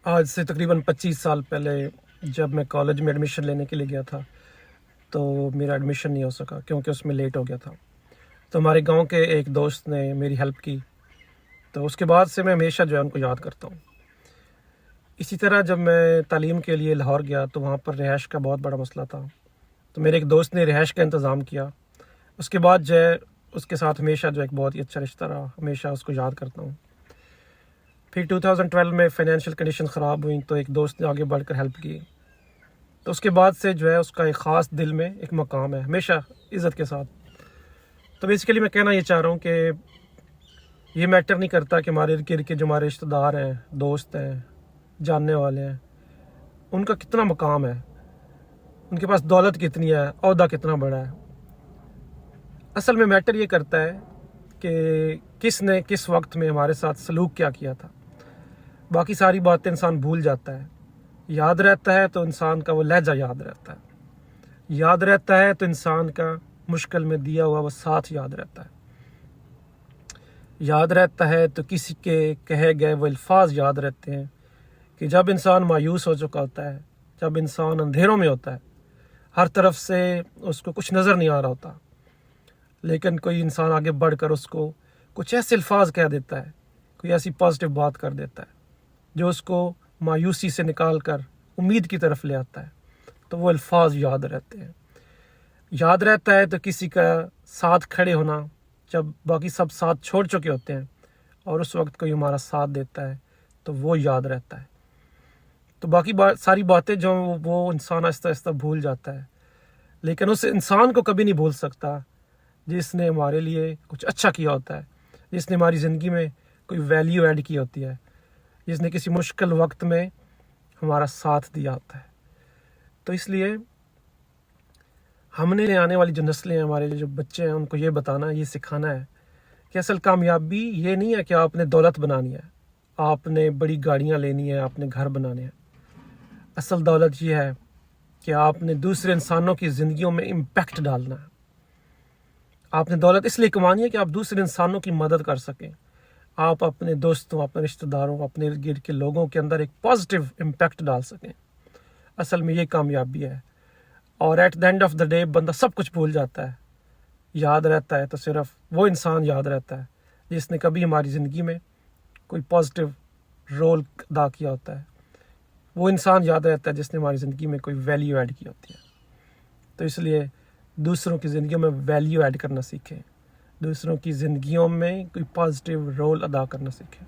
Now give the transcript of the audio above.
آج سے تقریباً 25 سال پہلے جب میں کالج میں ایڈمیشن لینے کے لیے گیا تھا تو میرا ایڈمیشن نہیں ہو سکا کیونکہ اس میں لیٹ ہو گیا تھا. تو ہمارے گاؤں کے ایک دوست نے میری ہیلپ کی، تو اس کے بعد سے میں ہمیشہ جو ہے ان کو یاد کرتا ہوں. اسی طرح جب میں تعلیم کے لیے لاہور گیا تو وہاں پر رہائش کا بہت بڑا مسئلہ تھا، تو میرے ایک دوست نے رہائش کا انتظام کیا. اس کے بعد جو ہے اس کے ساتھ ہمیشہ جو ایک بہت ہی اچھا رشتہ رہا، ہمیشہ اس کو یاد کرتا ہوں. پھر 2012 میں فائنینشیل کنڈیشن خراب ہوئی تو ایک دوست نے آگے بڑھ کر ہیلپ کی. تو اس کے بعد سے جو ہے اس کا ایک خاص دل میں ایک مقام ہے، ہمیشہ عزت کے ساتھ. تو بیسیکلی میں کہنا یہ چاہ رہا ہوں کہ یہ میٹر نہیں کرتا کہ ہمارے ارد گرد کے جو ہمارے رشتہ دار ہیں، دوست ہیں، جاننے والے ہیں، ان کا کتنا مقام ہے، ان کے پاس دولت کتنی ہے، عہدہ کتنا بڑا ہے. اصل میں میٹر یہ کرتا ہے کہ کس نے کس وقت میں ہمارے ساتھ سلوک کیا تھا. باقی ساری باتیں انسان بھول جاتا ہے. یاد رہتا ہے تو انسان کا وہ لہجہ یاد رہتا ہے، یاد رہتا ہے تو انسان کا مشکل میں دیا ہوا وہ ساتھ یاد رہتا ہے، یاد رہتا ہے تو کسی کے کہے گئے وہ الفاظ یاد رہتے ہیں کہ جب انسان مایوس ہو چکا ہوتا ہے، جب انسان اندھیروں میں ہوتا ہے، ہر طرف سے اس کو کچھ نظر نہیں آ رہا ہوتا، لیکن کوئی انسان آگے بڑھ کر اس کو کچھ ایسے الفاظ کہہ دیتا ہے، کوئی ایسی پازیٹیو بات کر دیتا ہے جو اس کو مایوسی سے نکال کر امید کی طرف لے آتا ہے، تو وہ الفاظ یاد رہتے ہیں. یاد رہتا ہے تو کسی کا ساتھ کھڑے ہونا جب باقی سب ساتھ چھوڑ چکے ہوتے ہیں اور اس وقت کوئی ہمارا ساتھ دیتا ہے تو وہ یاد رہتا ہے. تو باقی ساری باتیں جو وہ انسان آہستہ آہستہ بھول جاتا ہے، لیکن اس انسان کو کبھی نہیں بھول سکتا جس نے ہمارے لیے کچھ اچھا کیا ہوتا ہے، جس نے ہماری زندگی میں کوئی ویلیو ایڈ کی ہوتی ہے، جس نے کسی مشکل وقت میں ہمارا ساتھ دیا ہوتا ہے. تو اس لیے ہم نے آنے والی جو نسلیں ہیں، ہمارے جو بچے ہیں، ان کو یہ بتانا، یہ سکھانا ہے کہ اصل کامیابی یہ نہیں ہے کہ آپ نے دولت بنانی ہے، آپ نے بڑی گاڑیاں لینی ہے، آپ نے گھر بنانے ہیں. اصل دولت یہ ہے کہ آپ نے دوسرے انسانوں کی زندگیوں میں امپیکٹ ڈالنا ہے. آپ نے دولت اس لیے کمانی ہے کہ آپ دوسرے انسانوں کی مدد کر سکیں، آپ اپنے دوستوں، اپنے رشتہ داروں، اپنے ارد گرد کے لوگوں کے اندر ایک پازیٹیو امپیکٹ ڈال سکیں. اصل میں یہ کامیابی ہے. اور at the end of the day بندہ سب کچھ بھول جاتا ہے. یاد رہتا ہے تو صرف وہ انسان یاد رہتا ہے جس نے کبھی ہماری زندگی میں کوئی پازیٹیو رول ادا کیا ہوتا ہے. وہ انسان یاد رہتا ہے جس نے ہماری زندگی میں کوئی ویلیو ایڈ کی ہوتی ہے. تو اس لیے دوسروں کی زندگیوں میں ویلیو ایڈ کرنا سیکھیں، دوسروں کی زندگیوں میں کوئی پازیٹیو رول ادا کرنا سیکھیں.